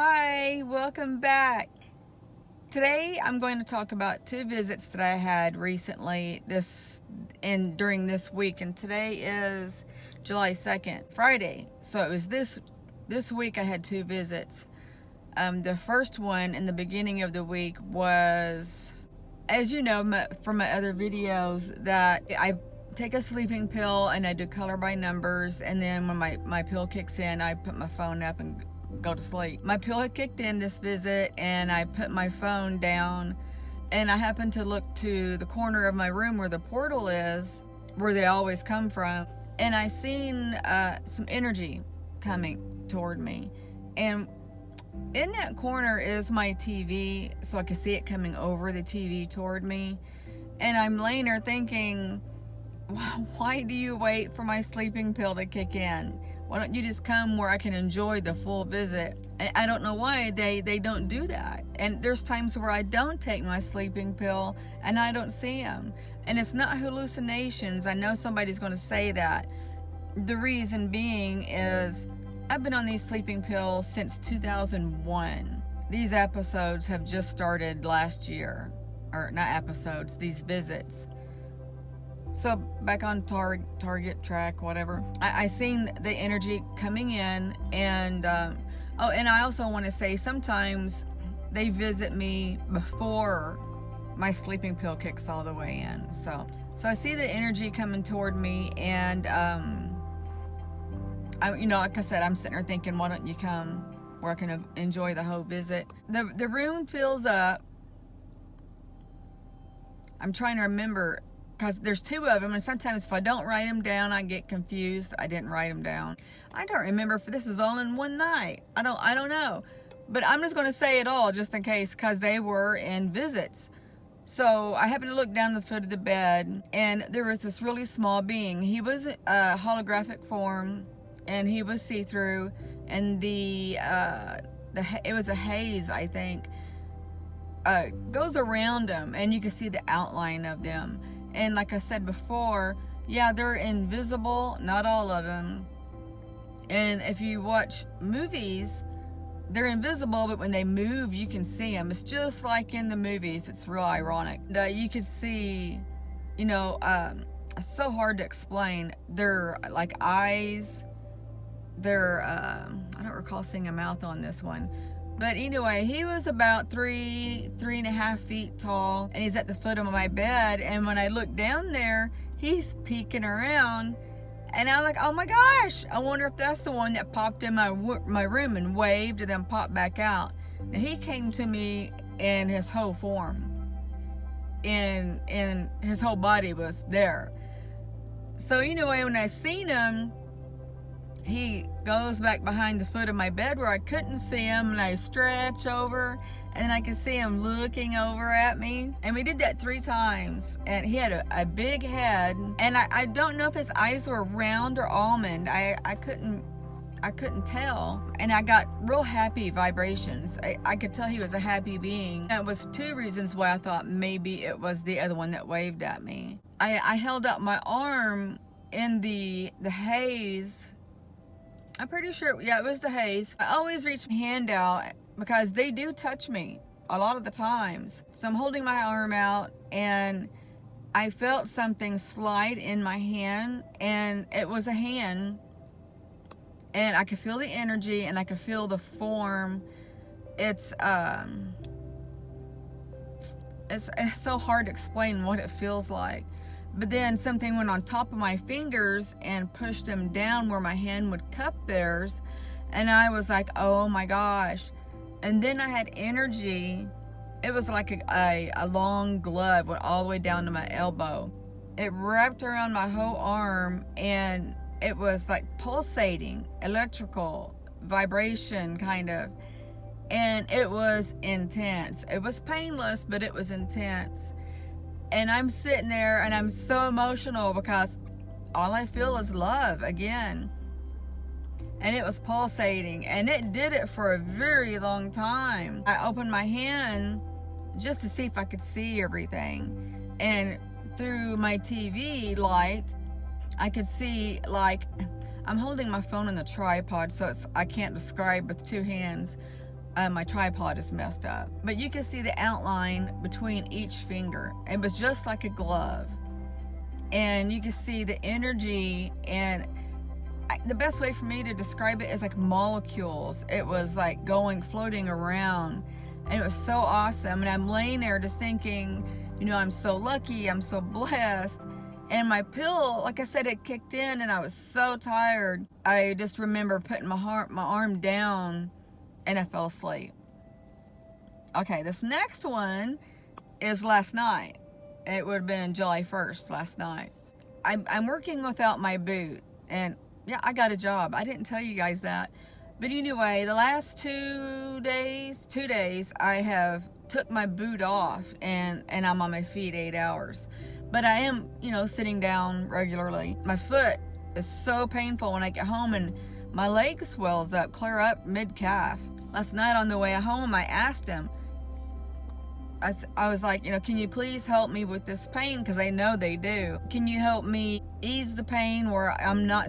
Hi, welcome back. Today I'm going to talk about two visits that I had recently during this week, and today is July 2nd, Friday. So it was this week I had two visits. The first one in the beginning of the week was, as you know from my other videos, that I take a sleeping pill and I do color by numbers, and then when my pill kicks in, I put my phone up and go to sleep. My pill had kicked in this visit, and I put my phone down, and I happened to look to the corner of my room where the portal is, where they always come from, and I seen some energy coming toward me. And in that corner is my TV, so I could see it coming over the TV toward me. And I'm laying there thinking, why do you wait for my sleeping pill to kick in? Why don't you just come where I can enjoy the full visit? And I don't know why they don't do that. And there's times where I don't take my sleeping pill and I don't see them. And it's not hallucinations. I know somebody's going to say that. The reason being is I've been on these sleeping pills since 2001. These episodes have just started last year. Or not episodes, these visits. So back on target track, whatever. I seen the energy coming in, and and I also want to say sometimes they visit me before my sleeping pill kicks all the way in. So I see the energy coming toward me, and like I said, I'm sitting there thinking, why don't you come where I can enjoy the whole visit? The room fills up. I'm trying to remember, because there's two of them, and sometimes if I don't write them down, I get confused. I didn't write them down. I don't remember if this is all in one night. I don't know. But I'm just going to say it all just in case, because they were in visits. So I happened to look down the foot of the bed, and there was this really small being. He was a holographic form, and he was see-through, and it was a haze, I think, goes around them, and you can see the outline of them. And like I said before, yeah, they're invisible, not all of them. And if you watch movies, they're invisible, but when they move, you can see them. It's just like in the movies. It's real ironic. You could see, it's so hard to explain. They're like eyes. They're, I don't recall seeing a mouth on this one. But anyway, he was about 3.5 feet tall, and he's at the foot of my bed. And when I look down there, he's peeking around, and I'm like, oh my gosh, I wonder if that's the one that popped in my room and waved and then popped back out. And he came to me in his whole form, and his whole body was there. So anyway, when I seen him, he goes back behind the foot of my bed where I couldn't see him, and I stretch over, and I could see him looking over at me. And we did that 3 times, and he had a big head, and I don't know if his eyes were round or almond. I couldn't tell, and I got real happy vibrations. I could tell he was a happy being. That was 2 reasons why I thought maybe it was the other one that waved at me. I held out my arm in the haze. I'm pretty sure, yeah, it was the haze. I always reach my hand out because they do touch me a lot of the times. So I'm holding my arm out, and I felt something slide in my hand, and it was a hand, and I could feel the energy, and I could feel the form. It's so hard to explain what it feels like. But then something went on top of my fingers and pushed them down where my hand would cup theirs. And I was like, oh my gosh. And then I had energy. It was like a long glove, went all the way down to my elbow. It wrapped around my whole arm, and it was like pulsating, electrical vibration kind of. And it was intense. It was painless, but it was intense. And I'm sitting there, and I'm so emotional because all I feel is love again. And it was pulsating, and it did it for a very long time. I opened my hand just to see if I could see everything. And through my TV light, I could see, like, I'm holding my phone on the tripod, so I can't describe with 2 hands. my tripod is messed up. But you can see the outline between each finger. It was just like a glove. And you can see the energy, and the best way for me to describe it is like molecules. It was like floating around, and it was so awesome. And I'm laying there just thinking, you know, I'm so lucky, I'm so blessed. And my pill, like I said, it kicked in, and I was so tired. I just remember putting my arm down, and I fell asleep. Okay, this next one is last night. It would have been July 1st last night. I'm working without my boot, and yeah, I got a job. I didn't tell you guys that. But anyway, the last 2 days, I have took my boot off, and I'm on my feet 8 hours. But I am, you know, sitting down regularly. My foot is so painful when I get home, and my leg swells up, clear up mid-calf. Last night on the way home, I asked him, I was like, you know, can you please help me with this pain? Because I know they do. Can you help me ease the pain where I'm not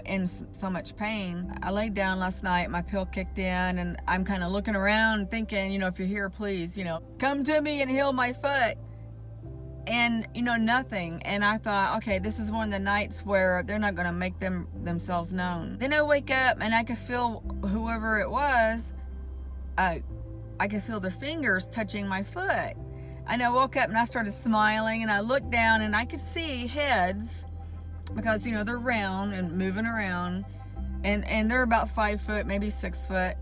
in so much pain? I laid down last night, my pill kicked in, and I'm kind of looking around thinking, you know, if you're here, please, you know, come to me and heal my foot. And, you know, nothing. And I thought, okay, this is one of the nights where they're not going to make themselves known. Then I wake up, and I could feel whoever it was, I could feel their fingers touching my foot. And I woke up and I started smiling, and I looked down and I could see heads, because, you know, they're round and moving around, and they're about 5 foot, maybe 6 foot.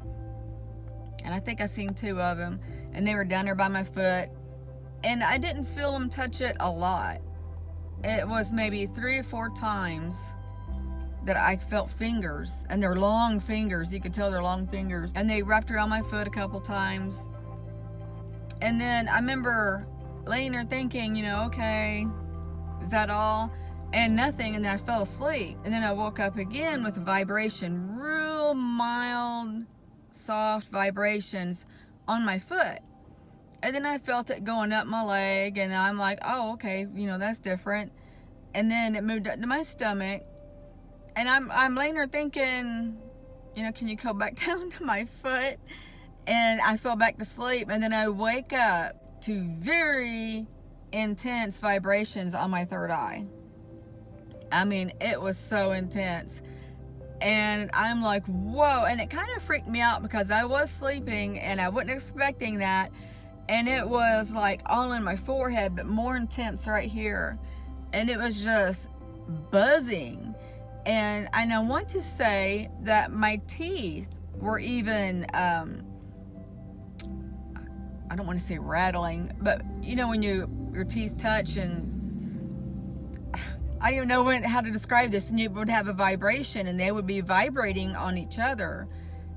And I think I seen 2 of them, and they were down there by my foot. And I didn't feel them touch it a lot. It was maybe 3 or 4 times that I felt fingers, and they're long fingers. You could tell they're long fingers. And they wrapped around my foot a couple times. And then I remember laying there thinking, you know, okay, is that all? And nothing. And then I fell asleep. And then I woke up again with a vibration, real mild, soft vibrations on my foot. And then I felt it going up my leg, and I'm like, oh, okay, you know, that's different. And then it moved up to my stomach, and I'm laying there thinking, you know, can you go back down to my foot? And I fell back to sleep, and then I wake up to very intense vibrations on my third eye. I mean, it was so intense. And I'm like, whoa. And it kind of freaked me out, because I was sleeping, and I wasn't expecting that. And it was like all in my forehead, but more intense right here. And it was just buzzing. And I want to say that my teeth were even, I don't want to say rattling, but you know, when your teeth touch, and I don't even know how to describe this, and you would have a vibration, and they would be vibrating on each other.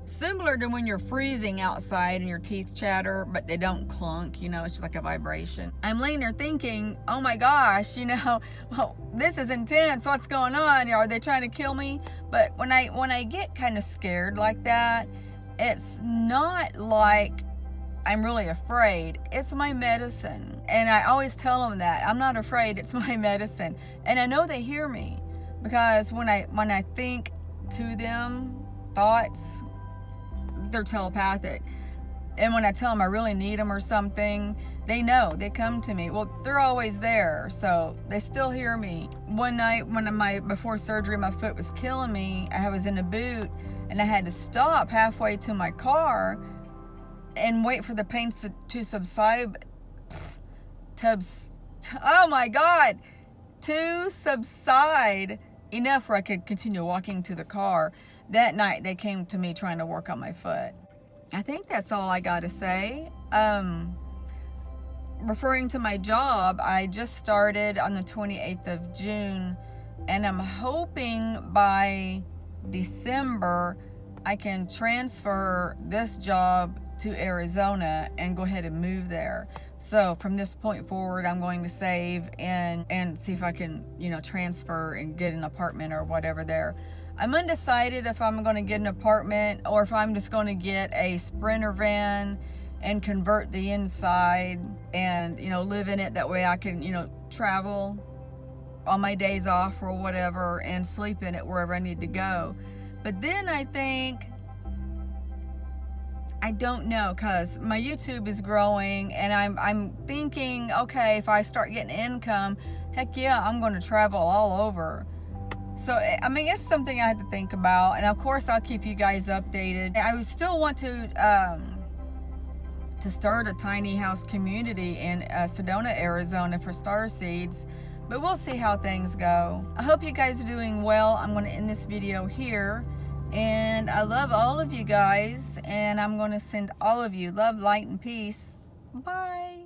Similar to when you're freezing outside and your teeth chatter, but they don't clunk, you know, it's just like a vibration. I'm laying there thinking, oh my gosh, you know, well, this is intense, what's going on? Are they trying to kill me? But when I get kind of scared like that, it's not like I'm really afraid. It's my medicine. And I always tell them that. I'm not afraid, it's my medicine. And I know they hear me, because when I think to them thoughts, they're telepathic. And when I tell them I really need them or something, they know, they come to me. Well, they're always there, so they still hear me. One night before surgery, my foot was killing me. I was in a boot, and I had to stop halfway to my car and wait for the pain to subside. Oh my God, to subside enough where I could continue walking to the car. That night, they came to me trying to work on my foot. I think that's all I got to say. Referring to my job, I just started on the 28th of June, and I'm hoping by December I can transfer this job to Arizona and go ahead and move there. So from this point forward, I'm going to save and see if I can, you know, transfer and get an apartment or whatever there. I'm undecided if I'm going to get an apartment or if I'm just going to get a Sprinter van and convert the inside and, you know, live in it. That way I can, you know, travel on my days off or whatever and sleep in it wherever I need to go. But then I think I don't know, because my YouTube is growing, and I'm thinking, okay, if I start getting income, heck yeah, I'm going to travel all over. So, I mean, it's something I have to think about, and of course, I'll keep you guys updated. I would still want to start a tiny house community in Sedona, Arizona for star seeds, but we'll see how things go. I hope you guys are doing well. I'm going to end this video here. And I love all of you guys, and I'm going to send all of you love, light, and peace. Bye.